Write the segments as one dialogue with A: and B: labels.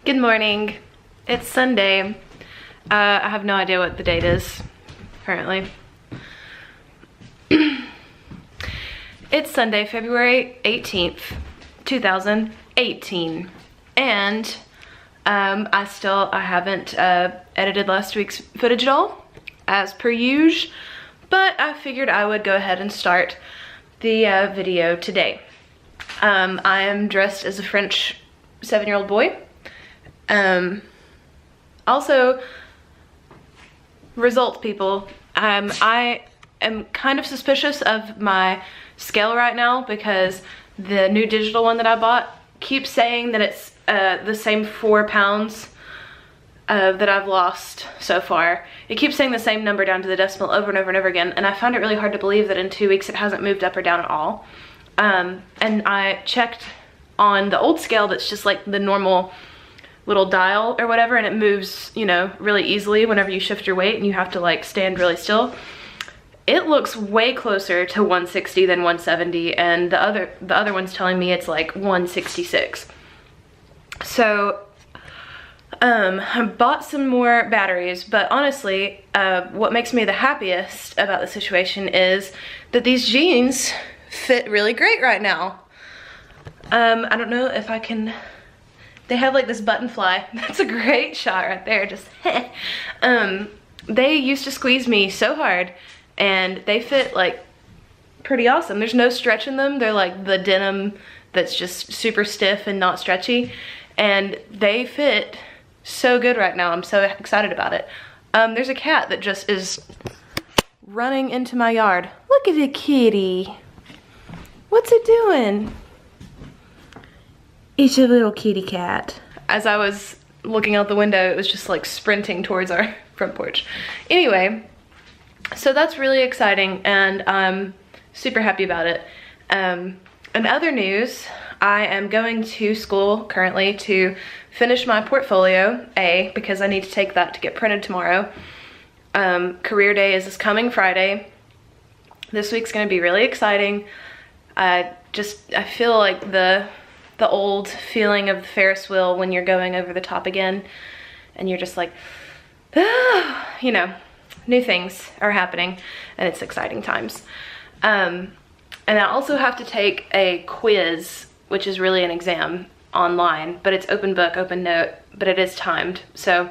A: Good morning. It's Sunday. I have no idea what the date is currently. It's Sunday, February 18th, 2018. And I haven't edited last week's footage at all, as per usual, but I figured I would go ahead and start the video today. I am dressed as a French 7-year-old boy. Also, result people, I am kind of suspicious of my scale right now because the new digital one that I bought keeps saying that it's the same 4 pounds that I've lost so far. It keeps saying the same number down to the decimal over and over and over again, and I found it really hard to believe that in 2 weeks it hasn't moved up or down at all. And I checked on the old scale that's just like the normal little dial or whatever, and it moves, you know, really easily whenever you shift your weight and you have to like stand really still. It looks way closer to 160 than 170, and the other one's telling me it's like 166. So I bought some more batteries, but honestly, what makes me the happiest about the situation is that these jeans fit really great right now. I don't know if I can, they have like this button fly. That's a great shot right there, just they used to squeeze me so hard, and they fit like pretty awesome. There's no stretch in them. They're like the denim that's just super stiff and not stretchy, and they fit so good right now. I'm so excited about it. There's a cat that just is running into my yard. Look at the kitty. What's it doing? It's a little kitty cat. As I was looking out the window, it was just like sprinting towards our front porch. Anyway, so that's really exciting, and I'm super happy about it. In other news, I am going to school currently to finish my portfolio, because I need to take that to get printed tomorrow. Career day is this coming Friday. This week's gonna be really exciting. I feel like the old feeling of the Ferris wheel when you're going over the top again, and you're just like, ah, you know, new things are happening, and it's exciting times. And I also have to take a quiz, which is really an exam online, but it's open book, open note, but it is timed. So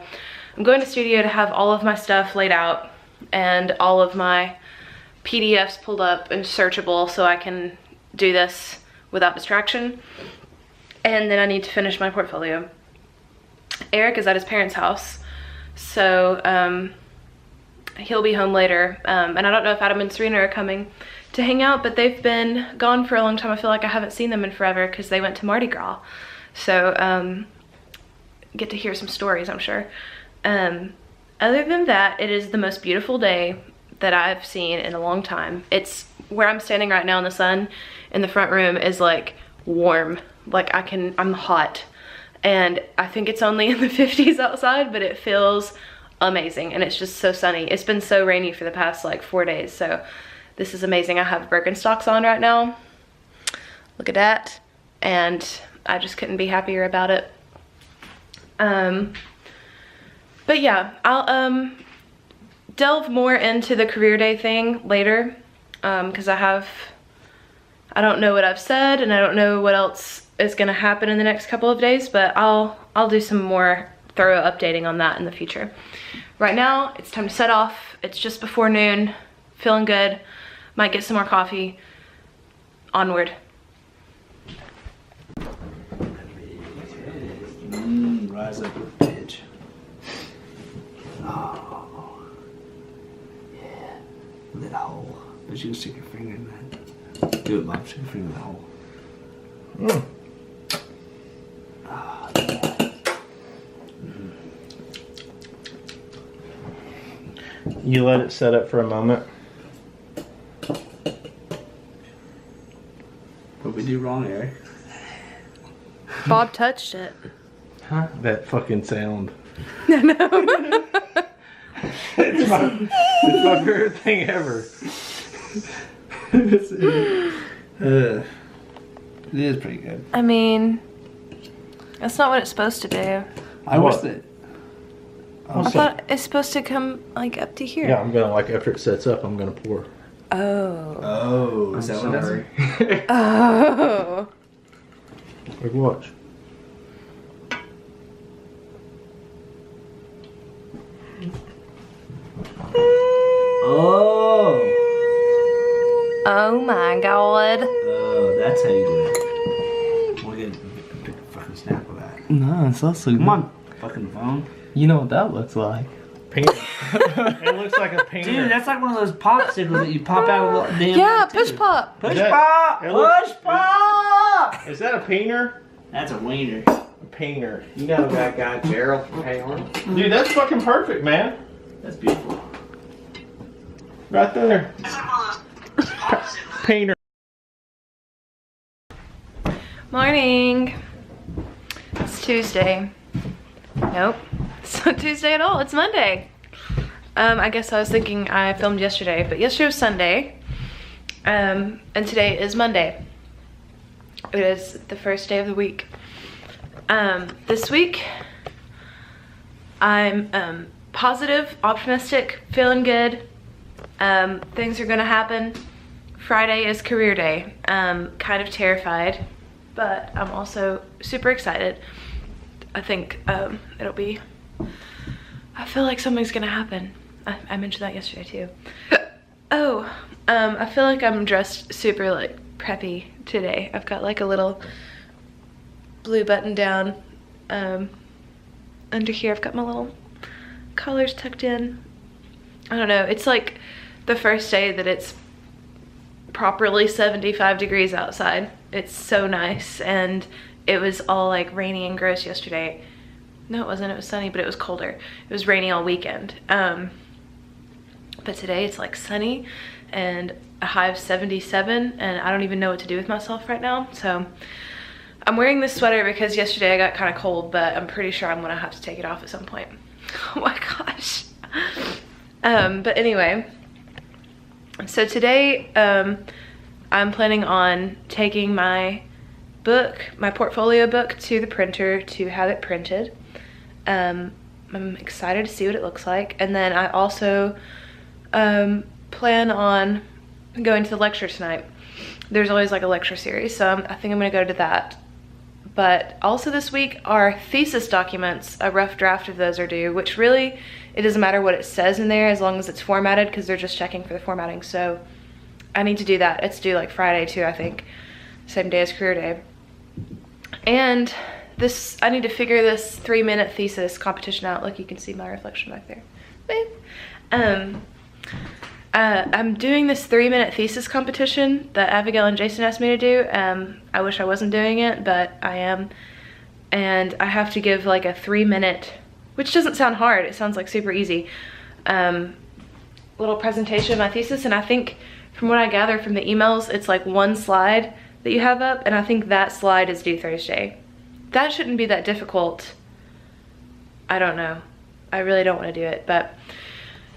A: I'm going to studio to have all of my stuff laid out and all of my PDFs pulled up and searchable so I can do this without distraction. And then I need to finish my portfolio. Eric is at his parents' house, so he'll be home later. And I don't know if Adam and Serena are coming to hang out, but they've been gone for a long time. I feel like I haven't seen them in forever because they went to Mardi Gras. So get to hear some stories, I'm sure. Other than that, it is the most beautiful day that I've seen in a long time. It's where I'm standing right now in the sun in the front room is like warm. Like I'm hot, and I think it's only in the 50s outside, but it feels amazing, and it's just so sunny. It's been so rainy for the past like 4 days, so this is amazing. I have Birkenstocks on right now. Look at that, and I just couldn't be happier about it. But yeah, I'll delve more into the career day thing later, because I don't know what I've said, and I don't know what else is gonna happen in the next couple of days, but I'll do some more thorough updating on that in the future. Right now, it's time to set off. It's just before noon, feeling good. Might get some more coffee. Onward.
B: Rise up, bitch. Oh, yeah. Lit hole. But you can stick your finger in that. Do it, Mom. Stick your finger in the hole. Oh, yeah.
C: You let it set up for a moment.
B: What we do wrong, Eric?
A: Bob touched it.
C: Huh? That fucking sound.
A: No.
C: It's my favorite thing ever.
B: It is pretty good.
A: I mean, That's not what it's supposed to do.
B: I wish
C: What?
B: that.
A: I thought it's supposed to come like up to here.
C: Yeah, I'm gonna like after it sets up, I'm gonna pour.
A: Oh.
B: Oh, is that what it is?
A: Oh.
C: Like watch.
B: Oh.
A: Oh my god.
B: Oh, that's how you do it. We'll get a fucking snap of that.
D: No, it's also
B: Come on, fucking phone.
D: You know what that looks like?
C: Painter. It looks like a painter.
B: Dude, that's like one of those popsicles that you pop out of the damn.
A: Yeah,
B: thing,
A: push
B: too.
A: pop.
B: Push
C: That-
B: pop!
C: it looks-
B: Push pop!
C: Is that a painter?
B: That's a wiener.
C: A painter.
E: You know that guy, Gerald from Hayward?
C: Dude, that's fucking perfect, man.
B: That's beautiful.
C: Right there. Painter.
A: Morning. It's Tuesday. Nope. It's not Tuesday at all. It's Monday. I guess I was thinking I filmed yesterday, but yesterday was Sunday. And today is Monday. It is the first day of the week. This week, I'm positive, optimistic, feeling good. Things are gonna happen. Friday is career day. Kind of terrified, but I'm also super excited. I think it'll be, I feel like something's gonna happen. I mentioned that yesterday too. Oh, I feel like I'm dressed super like preppy today. I've got like a little blue button down under here. I've got my little collars tucked in. I don't know, it's like the first day that it's properly 75 degrees outside. It's so nice, and it was all like rainy and gross yesterday. No, it wasn't, it was sunny, but it was colder. It was rainy all weekend. But today it's like sunny and a high of 77, and I don't even know what to do with myself right now. So I'm wearing this sweater because yesterday I got kind of cold, but I'm pretty sure I'm gonna have to take it off at some point. Oh my gosh. But anyway, so today I'm planning on taking my book, my portfolio book, to the printer to have it printed. I'm excited to see what it looks like. And then I also plan on going to the lecture tonight. There's always like a lecture series, so I think I'm gonna go to that. But also this week, our thesis documents, a rough draft of those are due, which really, it doesn't matter what it says in there as long as it's formatted, because they're just checking for the formatting. So I need to do that. It's due like Friday too, I think. Same day as career day. And this, I need to figure this 3-minute thesis competition out. Look, you can see my reflection back there. Babe. I'm doing this 3-minute thesis competition that Abigail and Jason asked me to do. I wish I wasn't doing it, but I am. And I have to give like a 3-minute, which doesn't sound hard, it sounds like super easy, little presentation of my thesis. And I think from what I gather from the emails, it's like one slide that you have up, and I think that slide is due Thursday. That shouldn't be that difficult. I don't know. I really don't want to do it, but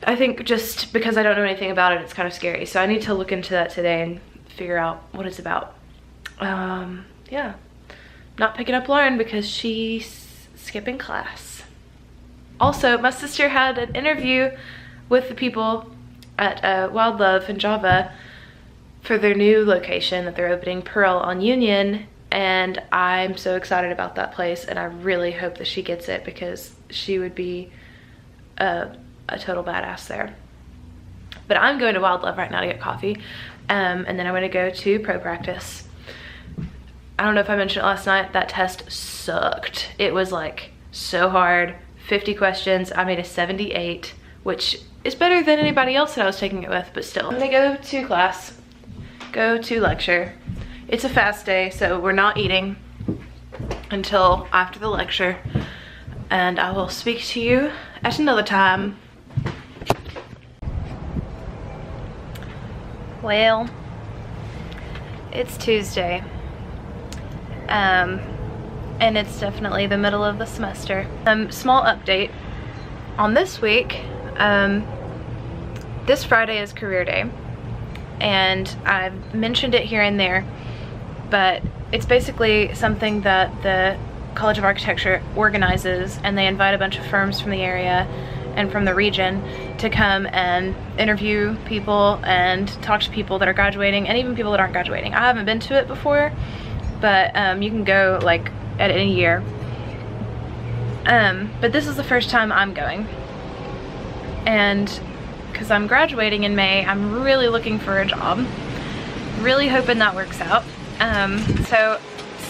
A: I think just because I don't know anything about it, it's kind of scary. So I need to look into that today and figure out what it's about. Yeah. Not picking up Lauren because she's skipping class. Also, my sister had an interview with the people at Wild Love in Java for their new location that they're opening, Pearl on Union, and I'm so excited about that place, and I really hope that she gets it because she would be a total badass there. But I'm going to Wild Love right now to get coffee, and then I'm going to go to pro practice. I don't know if I mentioned it last night, that test sucked. It was like so hard, 50 questions. I made a 78, which is better than anybody else that I was taking it with, but still. I'm gonna go to class, go to lecture. It's a fast day, so we're not eating until after the lecture, and I will speak to you at another time. Well, it's Tuesday, and it's definitely the middle of the semester. Small update on this week. This Friday is career day, and I've mentioned it here and there, but it's basically something that the College of Architecture organizes, and they invite a bunch of firms from the area and from the region to come and interview people and talk to people that are graduating and even people that aren't graduating. I haven't been to it before, but you can go like at any year. But this is the first time I'm going, and because I'm graduating in May, I'm really looking for a job, really hoping that works out.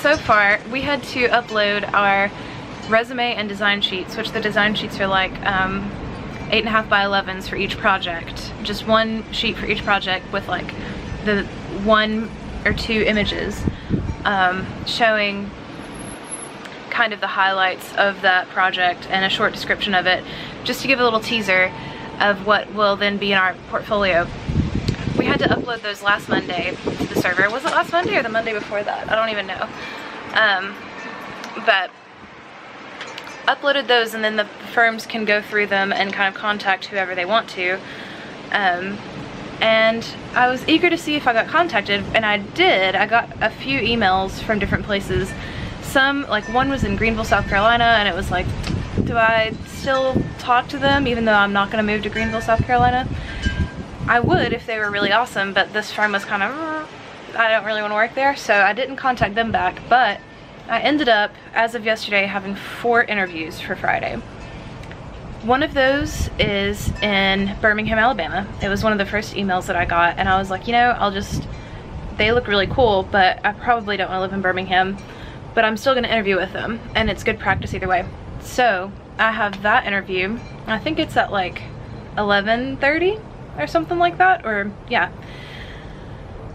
A: So far we had to upload our resume and design sheets, which the design sheets are like 8.5 by 11s for each project, just one sheet for each project with like the 1 or 2 images showing kind of the highlights of that project and a short description of it, just to give a little teaser of what will then be in our portfolio. We had to upload those last Monday to the server. Was it last Monday or the Monday before that? I don't even know. But uploaded those, and then the firms can go through them and kind of contact whoever they want to. And I was eager to see if I got contacted, and I did. I got a few emails from different places. Some, like one was in Greenville, South Carolina, and it was like, do I still talk to them even though I'm not going to move to Greenville, South Carolina? I would if they were really awesome, but this firm was kind of, I don't really want to work there, so I didn't contact them back. But I ended up, as of yesterday, having 4 interviews for Friday. One of those is in Birmingham, Alabama. It was one of the first emails that I got, and I was like, you know, they look really cool, but I probably don't want to live in Birmingham, but I'm still going to interview with them, and it's good practice either way. So I have that interview. I think it's at like 11:30 or something like that, or yeah.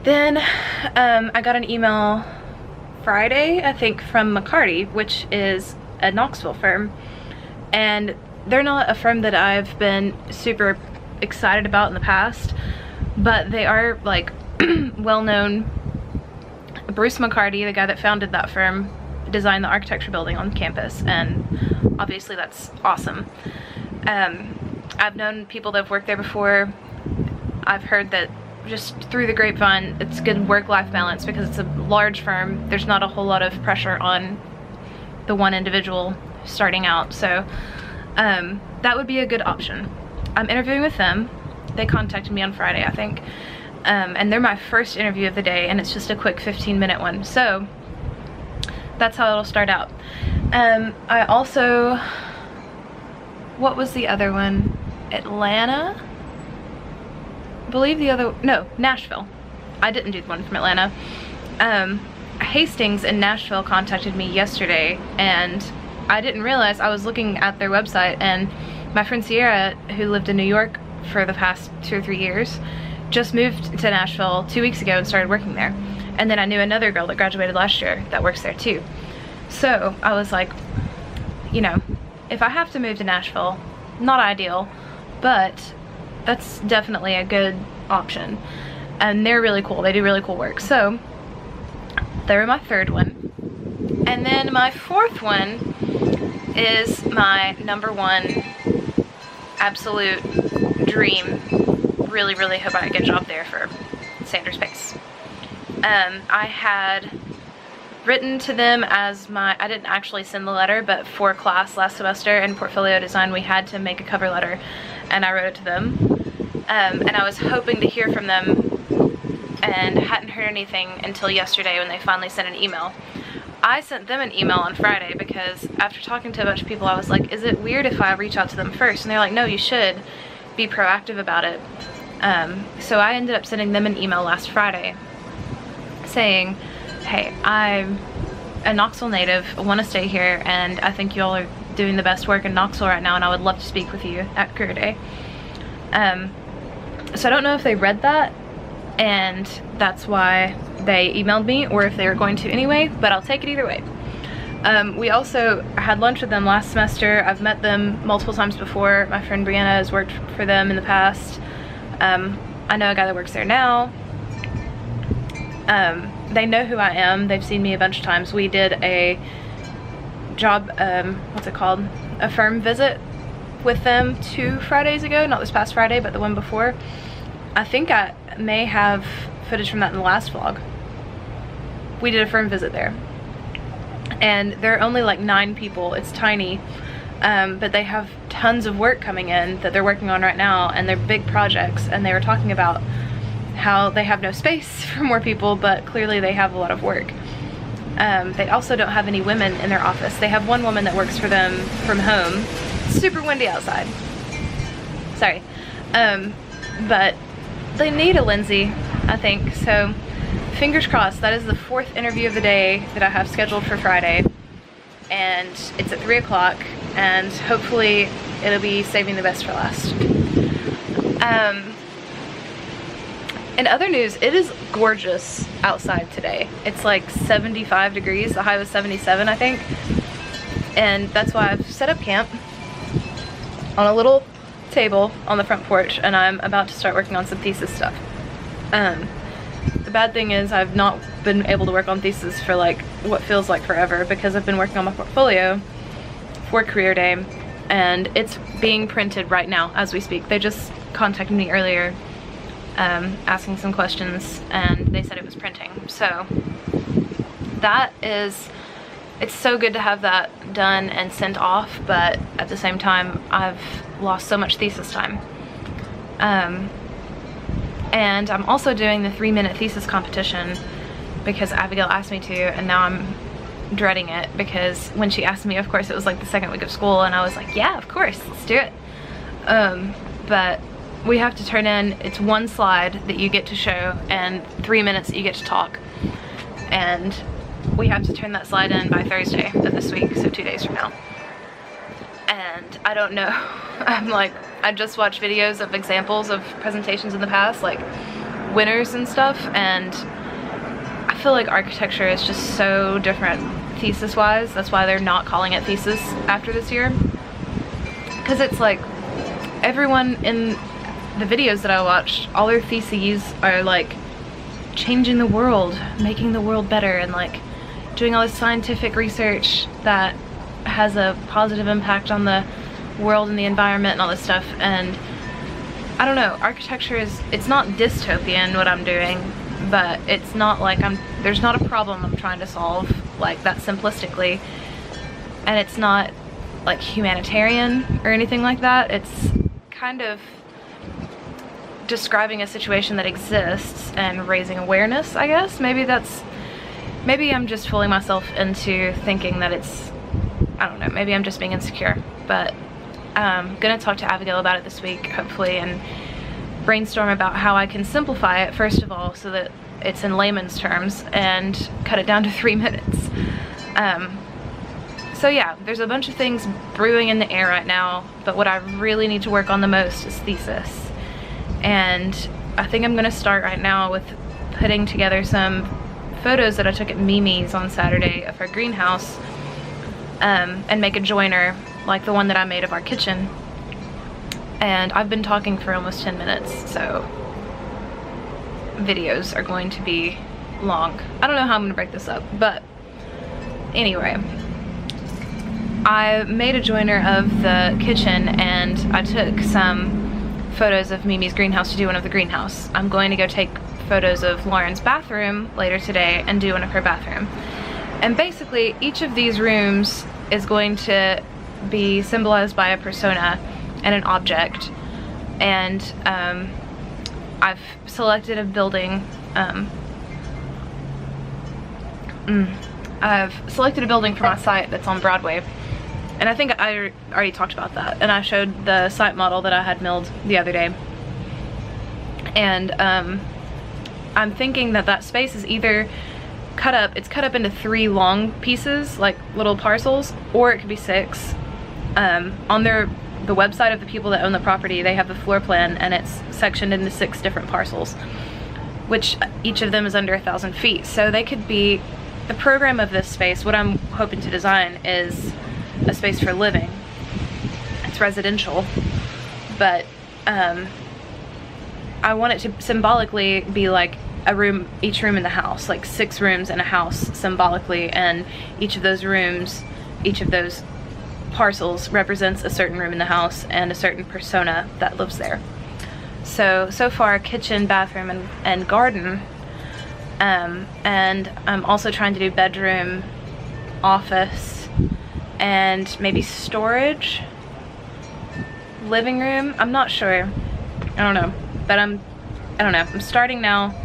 A: Then I got an email Friday, I think, from McCarty, which is a Knoxville firm, and they're not a firm that I've been super excited about in the past, but they are like well-known. Bruce McCarty, the guy that founded that firm, designed the architecture building on campus, and obviously that's awesome. I've known people that have worked there before. I've heard that just through the grapevine, it's good work-life balance because it's a large firm. There's not a whole lot of pressure on the one individual starting out, so that would be a good option. I'm interviewing with them. They contacted me on Friday, I think, and they're my first interview of the day, and it's just a quick 15-minute one, so that's how it'll start out. I also, what was the other one? Atlanta? I believe the other, no, Nashville. I didn't do the one from Atlanta. Hastings in Nashville contacted me yesterday, and I didn't realize. I was looking at their website, and my friend Sierra, who lived in New York for the past 2 or 3 years, just moved to Nashville 2 weeks ago and started working there. And then I knew another girl that graduated last year that works there too. So I was like, you know, if I have to move to Nashville, not ideal, but that's definitely a good option. And they're really cool. They do really cool work. So they were my 3rd one. And then my 4th one is my #1 absolute dream. Really, really hope I get a job there for Sanders Pace. I had written to them as I didn't actually send the letter, but for class last semester in portfolio design, we had to make a cover letter, and I wrote it to them. And I was hoping to hear from them, and hadn't heard anything until yesterday when they finally sent an email. I sent them an email on Friday because after talking to a bunch of people, I was like, is it weird if I reach out to them first? And they're like, no, you should be proactive about it. So I ended up sending them an email last Friday saying, hey, I'm a Knoxville native, I want to stay here, and I think you all are doing the best work in Knoxville right now, and I would love to speak with you at Career Day. So I don't know if they read that, and that's why they emailed me, or if they were going to anyway, but I'll take it either way. We also had lunch with them last semester. I've met them multiple times before. My friend Brianna has worked for them in the past. I know a guy that works there now. They know who I am. They've seen me a bunch of times. We did a job, what's it called? A firm visit with them 2 Fridays ago. Not this past Friday, but the one before. I think I may have footage from that in the last vlog. We did a firm visit there. and there are only like 9 people. It's tiny, but they have tons of work coming in that they're working on right now, and they're big projects, and they were talking about how they have no space for more people, but clearly they have a lot of work. They also don't have any women in their office. They have one woman that works for them from home. It's super windy outside. Sorry. But they need a Lindsay, I think. So fingers crossed. That is the 4th interview of the day that I have scheduled for Friday. And it's at 3 o'clock, and hopefully it'll be saving the best for last. In other news, it is gorgeous outside today. It's like 75 degrees. The high was 77, I think. And that's why I've set up camp on a little table on the front porch, and I'm about to start working on some thesis stuff. The bad thing is I've not been able to work on thesis for like what feels like forever, because I've been working on my portfolio for Career Day, and it's being printed right now as we speak. They just contacted me earlier asking some questions, and they said it was printing. So that is, it's so good to have that done and sent off, but at the same time I've lost so much thesis time. And I'm also doing the 3-minute thesis competition because Abigail asked me to, and now I'm dreading it, because when she asked me, of course it was like the 2nd week of school, and I was like, yeah, of course, let's do it. But we have to turn in, it's 1 slide that you get to show and 3 minutes that you get to talk, and we have to turn that slide in by Thursday of this week, so 2 days from now. And I don't know, I'm like, I just watched videos of examples of presentations in the past, like winners and stuff, and I feel like architecture is just so different thesis wise. That's why they're not calling it thesis after this year, because it's like everyone in the videos that I watched, all their theses are like changing the world, making the world better, and like doing all this scientific research that has a positive impact on the world and the environment and all this stuff. And I don't know, architecture is, it's not dystopian what I'm doing, but it's not like there's not a problem I'm trying to solve like that simplistically, and it's not like humanitarian or anything like that. It's kind of describing a situation that exists and raising awareness, I guess. Maybe I'm just fooling myself into thinking that it's, I don't know, maybe I'm just being insecure. But I'm gonna talk to Abigail about it this week, hopefully, and brainstorm about how I can simplify it, first of all, so that it's in layman's terms, and cut it down to 3 minutes. So yeah, there's a bunch of things brewing in the air right now, but what I really need to work on the most is thesis. And I think I'm gonna start right now with putting together some photos that I took at Mimi's on Saturday of her greenhouse, and make a joiner like the one that I made of our kitchen. And I've been talking for almost 10 minutes, so videos are going to be long. I don't know how I'm gonna break this up, but anyway, I made a joiner of the kitchen, and I took some photos of Mimi's greenhouse to do one of the greenhouse. I'm going to go take photos of Lauren's bathroom later today and do one of her bathroom. And basically each of these rooms is going to be symbolized by a persona and an object. And I've selected a building, I've selected a building for my site that's on Broadway. And I think I already talked about that, and I showed the site model that I had milled the other day. And I'm thinking that that space is either cut up, it's cut up into 3 long pieces, like little parcels, or it could be 6. On the website of the people that own the property, they have the floor plan, and it's sectioned into 6 different parcels, which each of them is under 1,000 feet. So they could be, the program of this space, what I'm hoping to design is a space for living. It's residential, but I want it to symbolically be like a room, each room in the house, like 6 rooms in a house symbolically, and each of those rooms, each of those parcels represents a certain room in the house and a certain persona that lives there. So far, kitchen, bathroom, and garden, and I'm also trying to do bedroom office, and maybe storage, living room. I'm not sure. I don't know, but I don't know. I'm starting now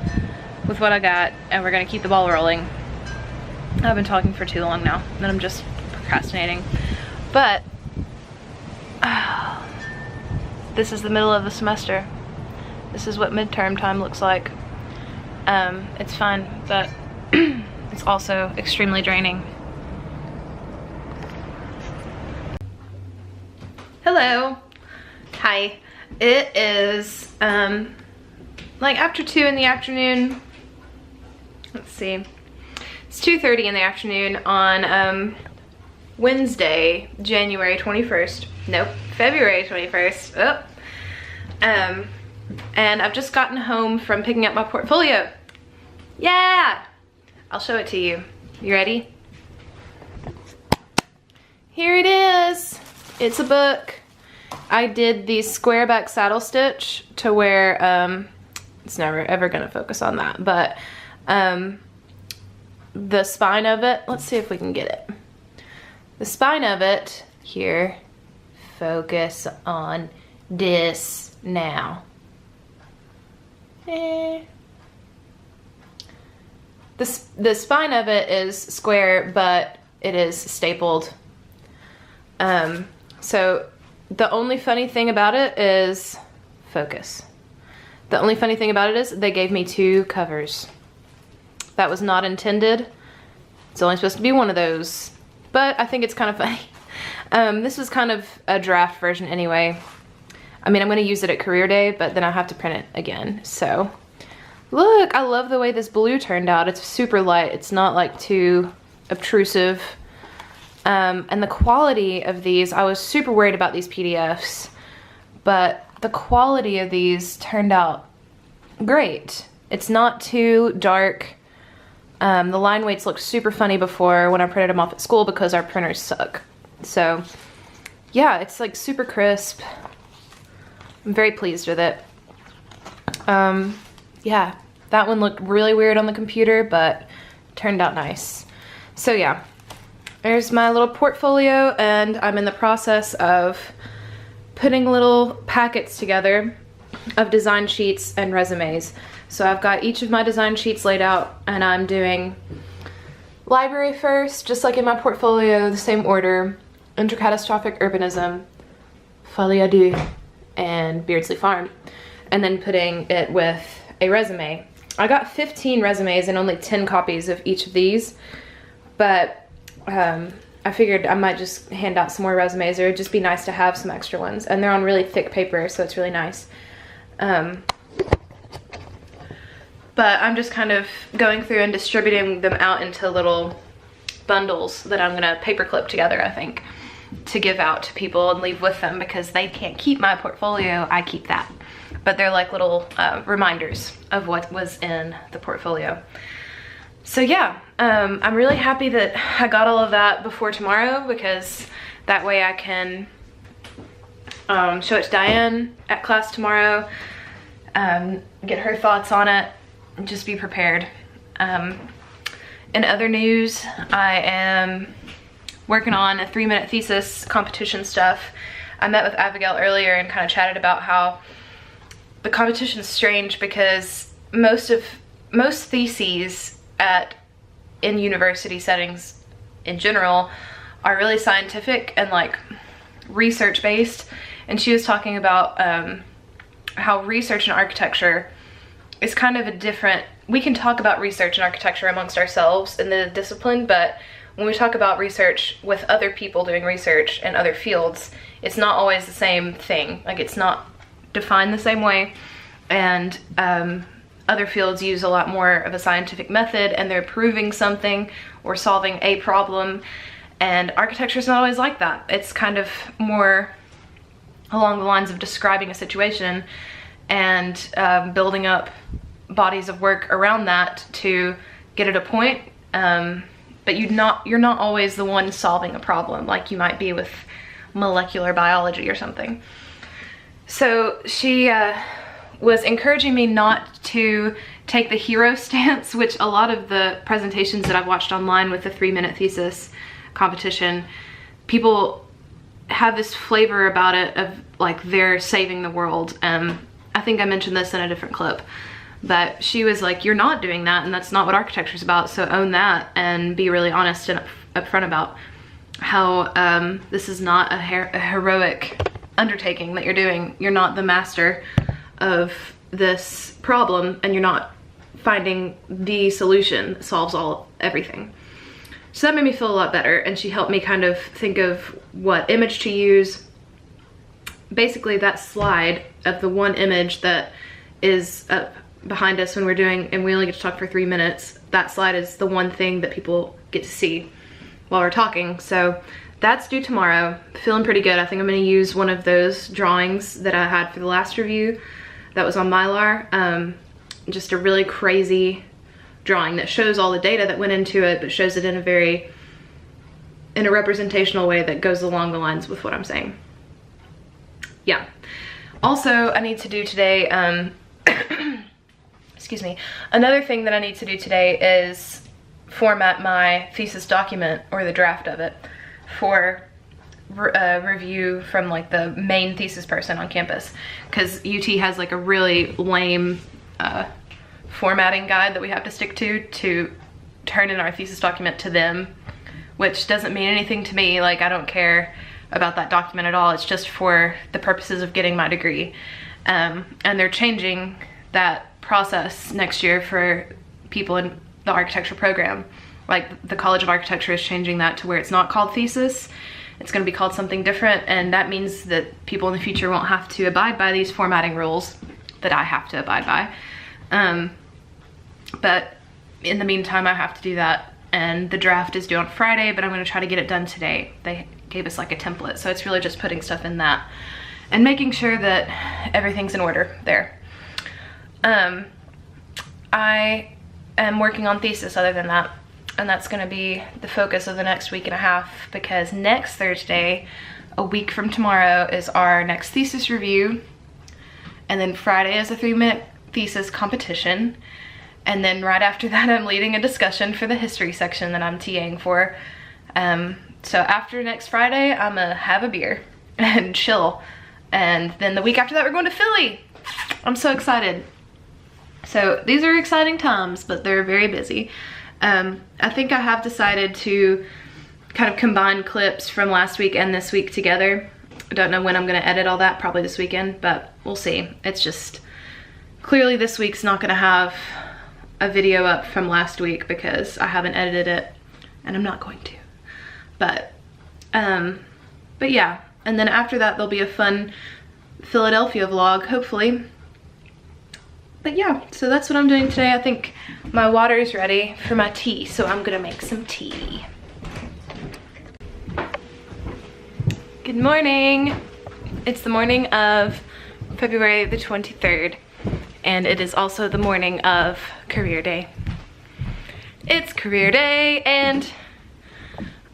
A: with what I got, and we're gonna keep the ball rolling. I've been talking for too long now, and I'm just procrastinating. But this is the middle of the semester. This is what midterm time looks like. It's fun, but it's also extremely draining. Hello. Hi. It is like after 2 in the afternoon. Let's see. It's 2:30 in the afternoon on Wednesday, January 21st. Nope, February 21st. Oh. And I've just gotten home from picking up my portfolio. Yeah! I'll show it to you. You ready? Here it is. It's a book. I did the square back saddle stitch to where, it's never ever gonna focus on that, but the spine of it, let's see if we can get it. The spine of it, here, focus on this now. The spine of it is square, but it is stapled. So the only funny thing about it is, focus. The only funny thing about it is they gave me 2 covers. That was not intended. It's only supposed to be one of those, but I think it's kind of funny. This was kind of a draft version anyway. I mean, I'm gonna use it at career day, but then I have to print it again, so. Look, I love the way this blue turned out. It's super light. It's not like too obtrusive. And the quality of these, I was super worried about these PDFs, but the quality of these turned out great. It's not too dark. The line weights looked super funny before when I printed them off at school because our printers suck. So yeah, it's like super crisp. I'm very pleased with it. Yeah, that one looked really weird on the computer, but turned out nice. So yeah, there's my little portfolio, and I'm in the process of putting little packets together of design sheets and resumes. So I've got each of my design sheets laid out, and I'm doing library first, just like in my portfolio, the same order, intercatastrophic urbanism, Folie à Deux, and Beardsley Farm, and then putting it with a resume. I got 15 resumes and only 10 copies of each of these, but I figured I might just hand out some more resumes, or it'd just be nice to have some extra ones, and they're on really thick paper, so it's really nice. But I'm just kind of going through and distributing them out into little bundles that I'm gonna paperclip together, I think, to give out to people and leave with them, because they can't keep my portfolio, I keep that. But they're like little reminders of what was in the portfolio. So yeah, I'm really happy that I got all of that before tomorrow, because that way I can show it to Diane at class tomorrow, get her thoughts on it, and just be prepared. In other news, I am working on a 3-minute thesis competition stuff. I met with Abigail earlier and kind of chatted about how the competition's strange, because most theses in university settings in general are really scientific and like research based. And she was talking about how research in architecture is kind of a different, we can talk about research and architecture amongst ourselves in the discipline, but when we talk about research with other people doing research in other fields, it's not always the same thing. Like, it's not defined the same way, and other fields use a lot more of a scientific method, and they're proving something or solving a problem, and architecture is not always like that. It's kind of more along the lines of describing a situation and building up bodies of work around that to get at a point, but you're not always the one solving a problem like you might be with molecular biology or something. So she was encouraging me not to take the hero stance, which a lot of the presentations that I've watched online with the 3-minute thesis competition, people have this flavor about it of like they're saving the world. I think I mentioned this in a different clip, but she was like, you're not doing that, and that's not what architecture is about, so own that and be really honest and upfront about how this is not a heroic undertaking that you're doing. You're not the master of this problem, and you're not finding the solution that solves everything. So that made me feel a lot better, and she helped me kind of think of what image to use. Basically, that slide of the one image that is up behind us when we're doing, and we only get to talk for 3 minutes, that slide is the one thing that people get to see while we're talking. So that's due tomorrow. Feeling pretty good. I think I'm going to use one of those drawings that I had for the last review that was on Mylar. Just a really crazy drawing that shows all the data that went into it, but shows it in a representational way that goes along the lines with what I'm saying. Yeah. Also, I need to do today, excuse me, another thing that I need to do today is format my thesis document, or the draft of it, for review from like the main thesis person on campus, because UT has like a really lame formatting guide that we have to stick to turn in our thesis document to them, which doesn't mean anything to me. Like, I don't care about that document at all. It's just for the purposes of getting my degree. And they're changing that process next year for people in the architecture program. Like, the College of Architecture is changing that to where it's not called thesis. It's going to be called something different, and that means that people in the future won't have to abide by these formatting rules that I have to abide by. But in the meantime, I have to do that, and the draft is due on Friday, but I'm going to try to get it done today. They gave us like a template, so it's really just putting stuff in that and making sure that everything's in order there. I am working on thesis other than that, and that's going to be the focus of the next week and a half, because next Thursday, a week from tomorrow, is our next thesis review, and then Friday is a 3-minute thesis competition, and then right after that I'm leading a discussion for the history section that I'm TAing for. So after next Friday, I'm gonna have a beer and chill, and then the week after that we're going to Philly. I'm so excited. So these are exciting times, but they're very busy. I think I have decided to kind of combine clips from last week and this week together. I don't know when I'm gonna edit all that, probably this weekend, but we'll see. It's just, clearly this week's not gonna have a video up from last week because I haven't edited it, and I'm not going to. But yeah, and then after that there'll be a fun Philadelphia vlog, hopefully. But yeah, so that's what I'm doing today. I think my water is ready for my tea, so I'm gonna make some tea. Good morning. It's the morning of February the 23rd, and it is also the morning of career day. It's career day, and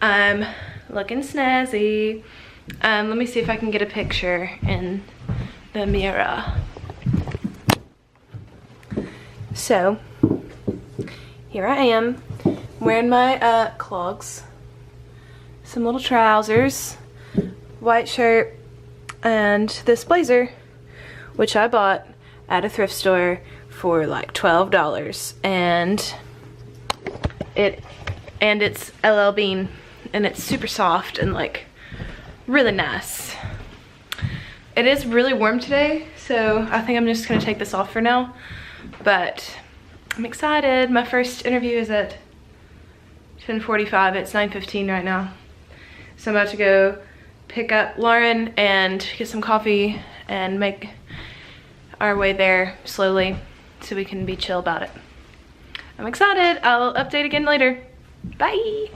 A: I'm looking snazzy. Let me see if I can get a picture in the mirror. So, here I am, wearing my clogs, some little trousers, white shirt, and this blazer, which I bought at a thrift store for like $12, and it's LL Bean, and it's super soft and like really nice. It is really warm today, so I think I'm just gonna take this off for now, but I'm excited. My first interview is at 10:45. It's 9:15 right now, so I'm about to go pick up Lauren and get some coffee and make our way there slowly so we can be chill about it. I'm excited. I'll update again later. Bye.